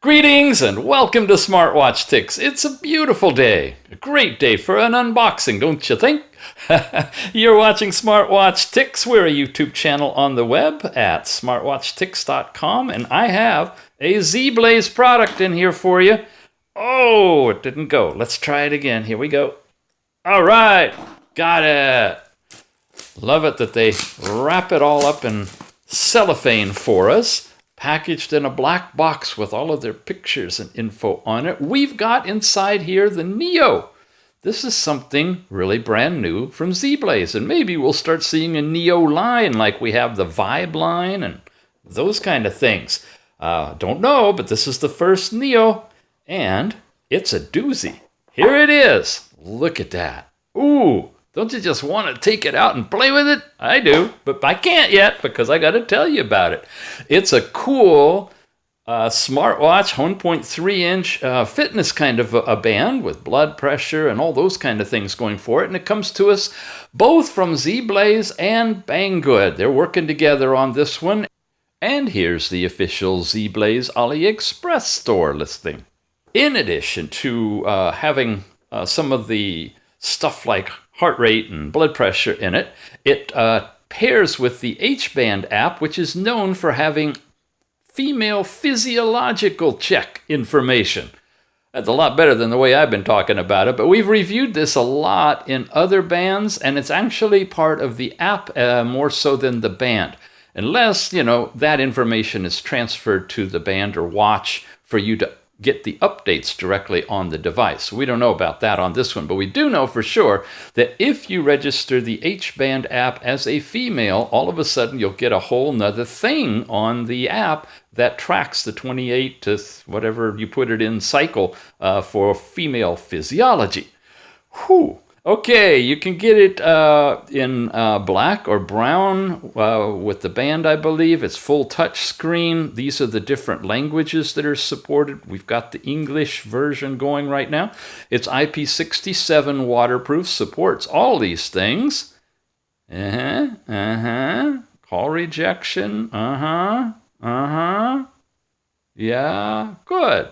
Greetings and welcome to Smartwatch Ticks. It's a beautiful day, a great day for an unboxing, don't you think? You're watching Smartwatch Ticks. We're a YouTube channel on the web at smartwatchticks.com, and I have a ZEBLAZE product in here for you. Oh, it didn't go. Let's try it again. Here we go. All right, got it. Love it that they wrap it all up in cellophane for us, packaged in a black box with all of their pictures and info on it. We've got inside here the NEO. This is something really brand new from ZEBLAZE, and maybe we'll start seeing a NEO line like we have the Vibe line and those kind of things. Don't know, but this is the first NEO, and it's a doozy. Here it is. Look at that. Ooh. Don't you just want to take it out and play with it? I do, but I can't yet because I got to tell you about it. It's a cool smartwatch, 1.3-inch fitness kind of a band with blood pressure and all those kind of things going for it. And it comes to us both from ZEBLAZE and Banggood. They're working together on this one. And here's the official ZEBLAZE AliExpress store listing. In addition to having some of the stuff like heart rate and blood pressure in it, it pairs with the H-band app, which is known for having female physiological check information. That's a lot better than the way I've been talking about it, but we've reviewed this a lot in other bands, and it's actually part of the app more so than the band. Unless, that information is transferred to the band or watch for you to get the updates directly on the device. We don't know about that on this one, but we do know for sure that if you register the H-band app as a female, all of a sudden you'll get a whole nother thing on the app that tracks the 28 to whatever you put it in cycle for female physiology. Whew. Okay, you can get it in black or brown with the band, I believe. It's full touch screen. These are the different languages that are supported. We've got the English version going right now. It's IP67 waterproof, supports all these things. Call rejection. Yeah, good.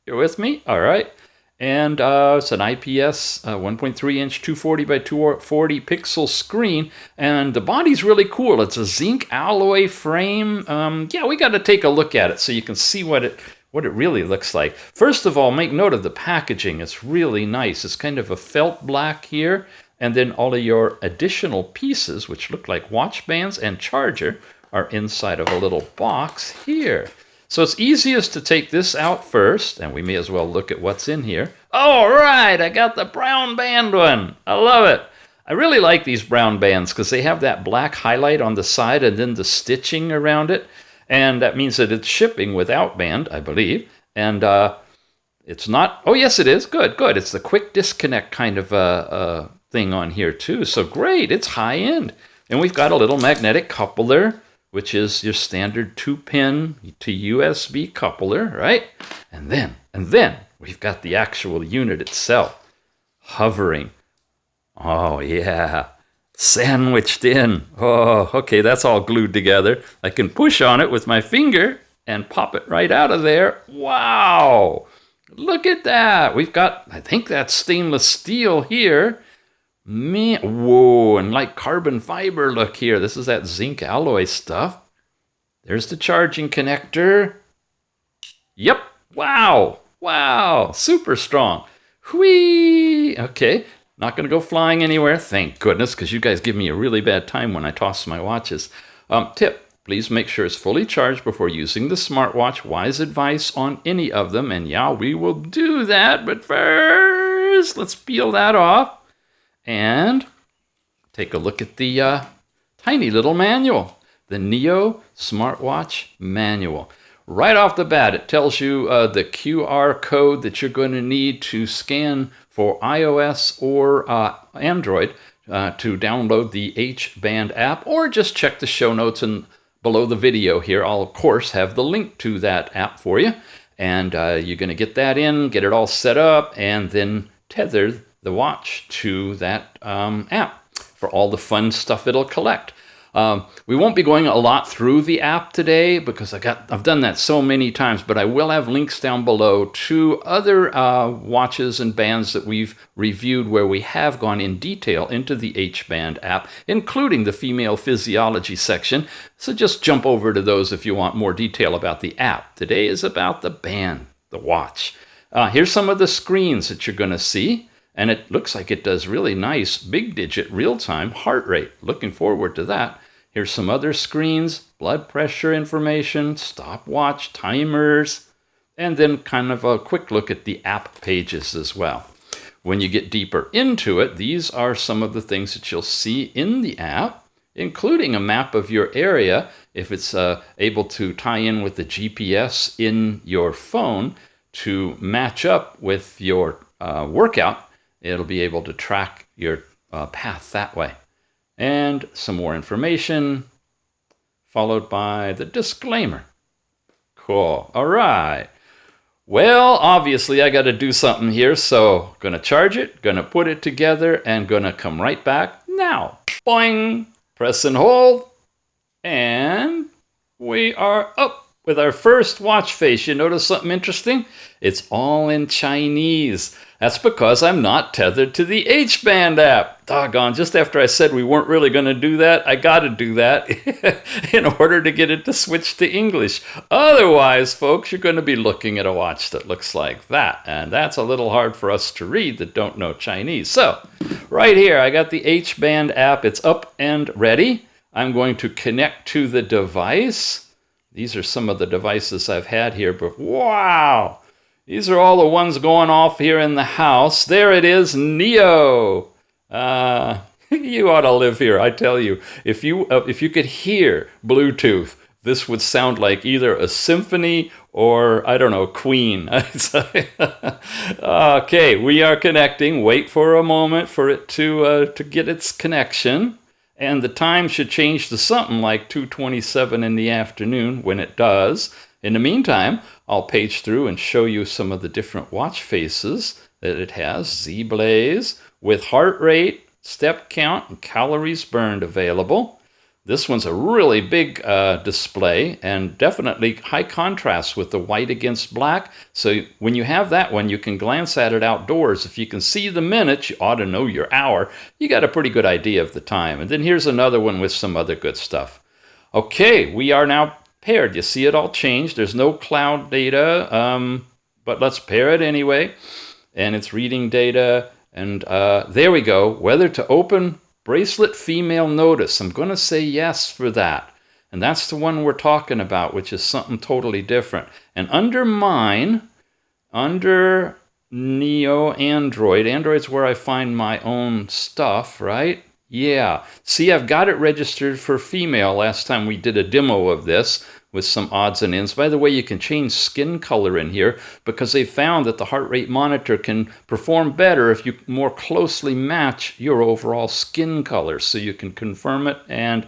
You're with me? All right. And it's an IPS 1.3-inch 240 by 240 pixel screen, and the body's really cool. It's a zinc alloy frame. We got to take a look at it so you can see what it really looks like. First of all, make note of the packaging. It's really nice. It's kind of a felt black here, and then all of your additional pieces, which look like watch bands and charger, are inside of a little box here. So it's easiest to take this out first, and we may as well look at what's in here. All right, I got the brown band one. I love it. I really like these brown bands because they have that black highlight on the side and then the stitching around it. And that means that it's shipping without band, I believe. And it's not, oh yes it is, good. It's the quick disconnect kind of thing on here too. So great, it's high end. And we've got a little magnetic coupler, which is your standard 2-pin to USB coupler, right? And then we've got the actual unit itself hovering. Oh yeah, sandwiched in. Oh, okay, that's all glued together. I can push on it with my finger and pop it right out of there. Wow, look at that. We've got, I think that's stainless steel here. Man, whoa, and like carbon fiber look here. This is that zinc alloy stuff. There's the charging connector. Yep, wow, super strong. Whee! Okay, not gonna go flying anywhere, thank goodness, because you guys give me a really bad time when I toss my watches. Tip, please make sure it's fully charged before using the smartwatch. Wise advice on any of them, and yeah, we will do that, but first, let's peel that off. And take a look at the tiny little manual, the NEO Smartwatch Manual. Right off the bat, it tells you the QR code that you're going to need to scan for iOS or Android to download the H-band app, or just check the show notes and below the video here. I'll, of course, have the link to that app for you. And you're going to get that in, get it all set up, and then tether the watch to that app for all the fun stuff it'll collect. We won't be going a lot through the app today because I've done that so many times, but I will have links down below to other watches and bands that we've reviewed where we have gone in detail into the H-band app, including the female physiology section. So just jump over to those if you want more detail about the app. Today is about the band, the watch. Here's some of the screens that you're going to see. And it looks like it does really nice big digit real-time heart rate. Looking forward to that. Here's some other screens, blood pressure information, stopwatch, timers, and then kind of a quick look at the app pages as well. When you get deeper into it, these are some of the things that you'll see in the app, including a map of your area, if it's able to tie in with the GPS in your phone to match up with your workout. It'll be able to track your path that way. And some more information, followed by the disclaimer. Cool. All right. Well, obviously, I got to do something here, so going to charge it, going to put it together, and going to come right back now. Boing! Press and hold, and we are up with our first watch face. You notice something interesting? It's all in Chinese. That's because I'm not tethered to the H-band app. Doggone, just after I said we weren't really going to do that, I got to do that in order to get it to switch to English. Otherwise, folks, you're going to be looking at a watch that looks like that. And that's a little hard for us to read that don't know Chinese. So, right here, I got the H-band app. It's up and ready. I'm going to connect to the device. These are some of the devices I've had here, but wow! These are all the ones going off here in the house. There it is, NEO. You ought to live here, I tell you. If you could hear Bluetooth, this would sound like either a symphony or, I don't know, Queen. Okay, we are connecting. Wait for a moment for it to get its connection. And the time should change to something like 2:27 in the afternoon when it does. In the meantime, I'll page through and show you some of the different watch faces that it has. ZEBLAZE with heart rate, step count, and calories burned available. This one's a really big display and definitely high contrast with the white against black. So when you have that one, you can glance at it outdoors. If you can see the minutes, you ought to know your hour. You got a pretty good idea of the time. And then here's another one with some other good stuff. Okay, we are now paired. You see it all changed. There's no cloud data, but let's pair it anyway. And it's reading data. And there we go. Whether to open bracelet female notice. I'm going to say yes for that. And that's the one we're talking about, which is something totally different. And under mine, under Neo Android's where I find my own stuff, right? Yeah. See, I've got it registered for female. Last time we did a demo of this with some odds and ends. By the way, you can change skin color in here because they found that the heart rate monitor can perform better if you more closely match your overall skin color. So you can confirm it and,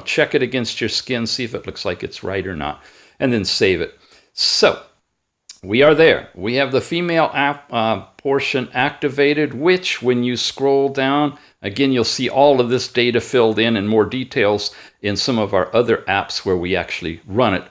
check it against your skin, see if it looks like it's right or not, and then save it. So we are there. We have the female app portion activated, which when you scroll down, again, you'll see all of this data filled in and more details in some of our other apps where we actually run it.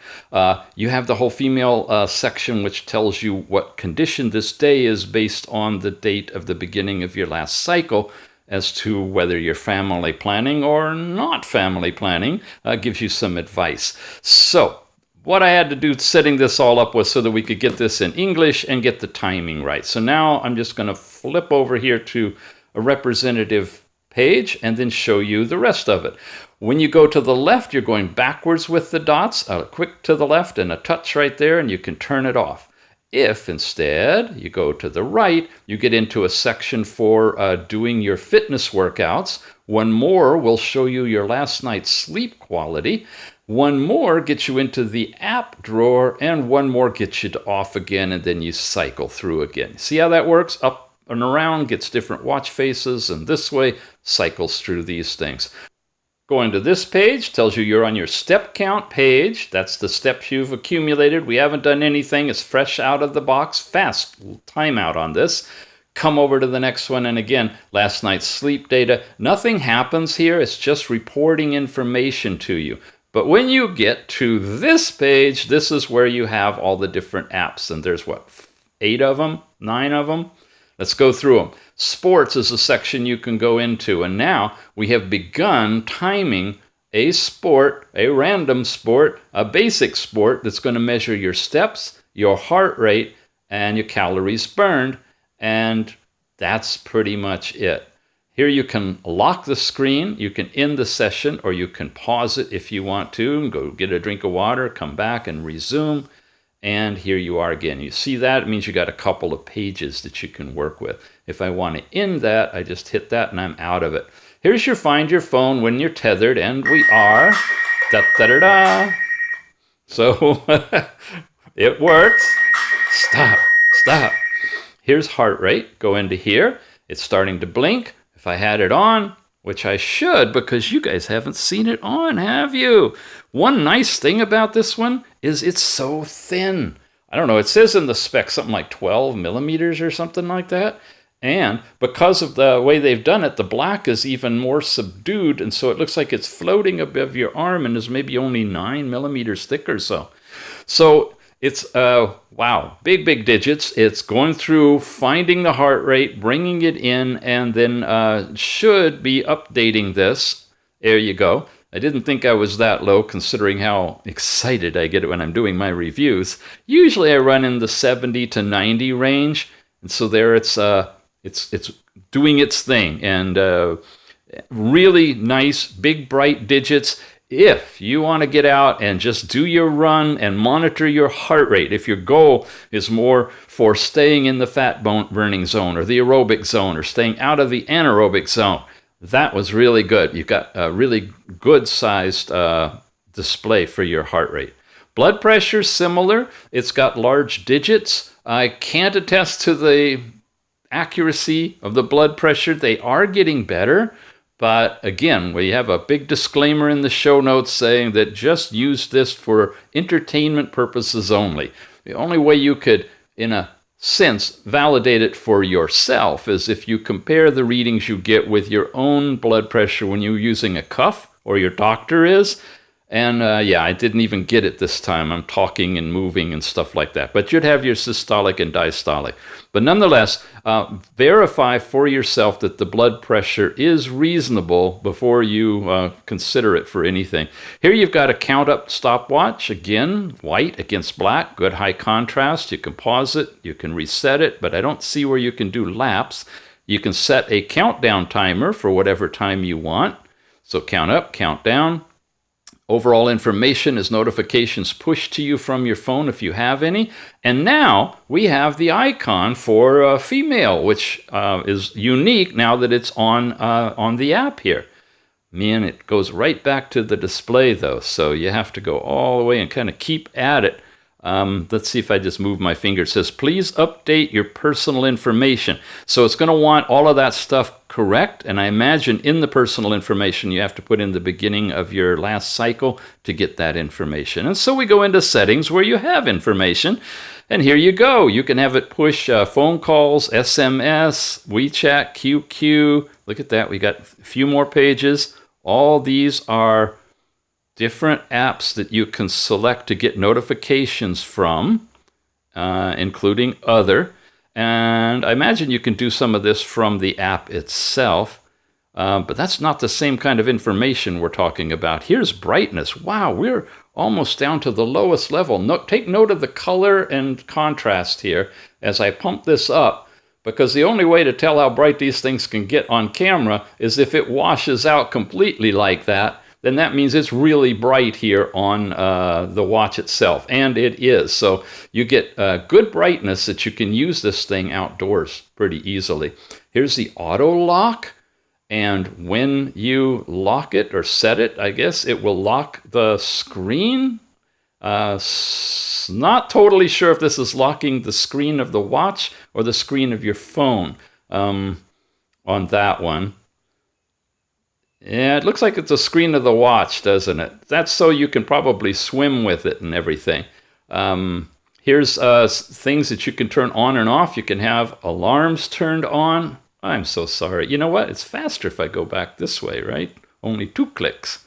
You have the whole female section, which tells you what condition this day is based on the date of the beginning of your last cycle as to whether you're family planning or not family planning. Gives you some advice. So what I had to do setting this all up was so that we could get this in English and get the timing right. So now I'm just going to flip over here to a representative page and then show you the rest of it. When you go to the left, you're going backwards with the dots, a quick to the left and a touch right there, and you can turn it off. If instead you go to the right, you get into a section for doing your fitness workouts. One more will show you your last night's sleep quality. One more gets you into the app drawer, and one more gets you to off again, and then you cycle through again. See how that works? Up and around, gets different watch faces, and this way cycles through these things. Going to this page tells you you're on your step count page. That's the steps you've accumulated. We haven't done anything. It's fresh out of the box. Fast timeout on this. come over to the next one. And again, last night's sleep data. Nothing happens here. It's just reporting information to you. But when you get to this page, this is where you have all the different apps. And there's what, 8 of them, 9 of them? Let's go through them. Sports is a section you can go into. And now we have begun timing a sport, a random sport, a basic sport that's going to measure your steps, your heart rate, and your calories burned. And that's pretty much it. Here you can lock the screen, you can end the session, or you can pause it if you want to, and go get a drink of water, come back and resume. And here you are again. You see that? It means you got a couple of pages that you can work with. If I want to end that, I just hit that and I'm out of it. Here's your find your phone when you're tethered, and we are. Da-da-da-da. So it works. Stop. Here's heart rate. Go into here. It's starting to blink. If I had it on, which I should, because you guys haven't seen it on, have you? One nice thing about this one is it's so thin. I don't know, it says in the spec something like 12 millimeters or something like that. And because of the way they've done it, the black is even more subdued, and so it looks like it's floating above your arm and is maybe only 9 millimeters thick or so. So it's, wow, big digits. It's going through, finding the heart rate, bringing it in, and then should be updating this. There you go. I didn't think I was that low, considering how excited I get when I'm doing my reviews. Usually I run in the 70 to 90 range, and so there it's doing its thing, and really nice, big, bright digits. If you want to get out and just do your run and monitor your heart rate, if your goal is more for staying in the fat burning zone or the aerobic zone or staying out of the anaerobic zone, that was really good. You've got a really good sized display for your heart rate. Blood pressure, similar. It's got large digits. I can't attest to the accuracy of the blood pressure. They are getting better. But again, we have a big disclaimer in the show notes saying that just use this for entertainment purposes only. The only way you could, in a sense, validate it for yourself is if you compare the readings you get with your own blood pressure when you're using a cuff, or your doctor is. And yeah, I didn't even get it this time. I'm talking and moving and stuff like that. But you'd have your systolic and diastolic. But nonetheless, verify for yourself that the blood pressure is reasonable before you consider it for anything. Here you've got a count up stopwatch. Again, white against black, good high contrast. You can pause it, you can reset it, but I don't see where you can do laps. You can set a countdown timer for whatever time you want. So count up, count down. Overall information is notifications pushed to you from your phone if you have any. And now we have the icon for female, which is unique now that it's on the app here. Man, it goes right back to the display though, so you have to go all the way and kind of keep at it. Let's see if I just move my finger. It says, please update your personal information. So it's going to want all of that stuff correct. And I imagine in the personal information, you have to put in the beginning of your last cycle to get that information. And so we go into settings where you have information. And here you go. You can have it push phone calls, SMS, WeChat, QQ. Look at that. We got a few more pages. All these are different apps that you can select to get notifications from, including other. And I imagine you can do some of this from the app itself, but that's not the same kind of information we're talking about. Here's brightness. Wow, we're almost down to the lowest level. Take note of the color and contrast here as I pump this up, because the only way to tell how bright these things can get on camera is if it washes out completely like that. Then that means it's really bright here on the watch itself, and it is. So you get good brightness that you can use this thing outdoors pretty easily. Here's the auto lock, and when you lock it or set it, I guess it will lock the screen. Not totally sure if this is locking the screen of the watch or the screen of your phone on that one. Yeah, it looks like it's a screen of the watch, doesn't it? That's so you can probably swim with it and everything. Here's things that you can turn on and off. You can have alarms turned on. I'm so sorry. You know what? It's faster if I go back this way, right? Only 2 clicks.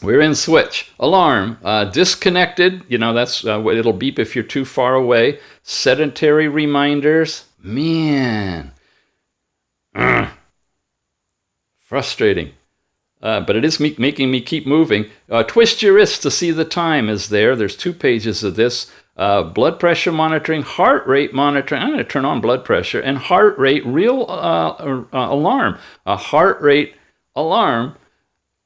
We're in switch. Alarm. Disconnected. You know, that's it'll beep if you're too far away. Sedentary reminders. Man. Frustrating. But it is making me keep moving. Twist your wrist to see the time is there. There's 2 pages of this. Blood pressure monitoring, heart rate monitoring. I'm going to turn on blood pressure and heart rate alarm. A heart rate alarm.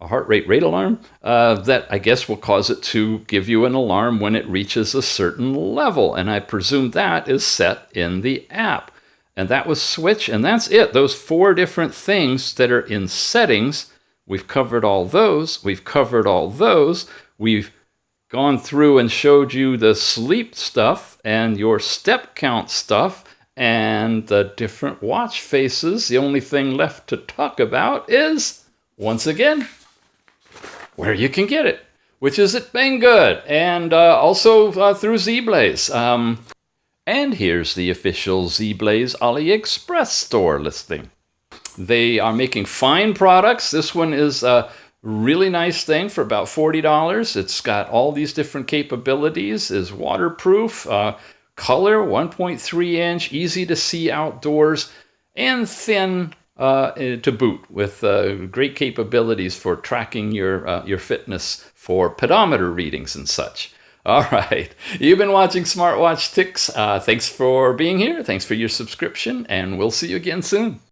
A heart rate alarm that I guess will cause it to give you an alarm when it reaches a certain level. And I presume that is set in the app. And that was switch, and that's it. Those 4 different things that are in settings. We've covered all those. We've covered all those. We've gone through and showed you the sleep stuff and your step count stuff and the different watch faces. The only thing left to talk about is, once again, where you can get it, which is at Banggood and also through ZEBLAZE. And here's the official ZEBLAZE AliExpress store listing. They are making fine products. This one is a really nice thing for about $40. It's got all these different capabilities. Is waterproof, color, 1.3 inch, easy to see outdoors, and thin to boot with great capabilities for tracking your fitness for pedometer readings and such. All right, you've been watching Smartwatch Ticks. Thanks for being here. Thanks for your subscription, and we'll see you again soon.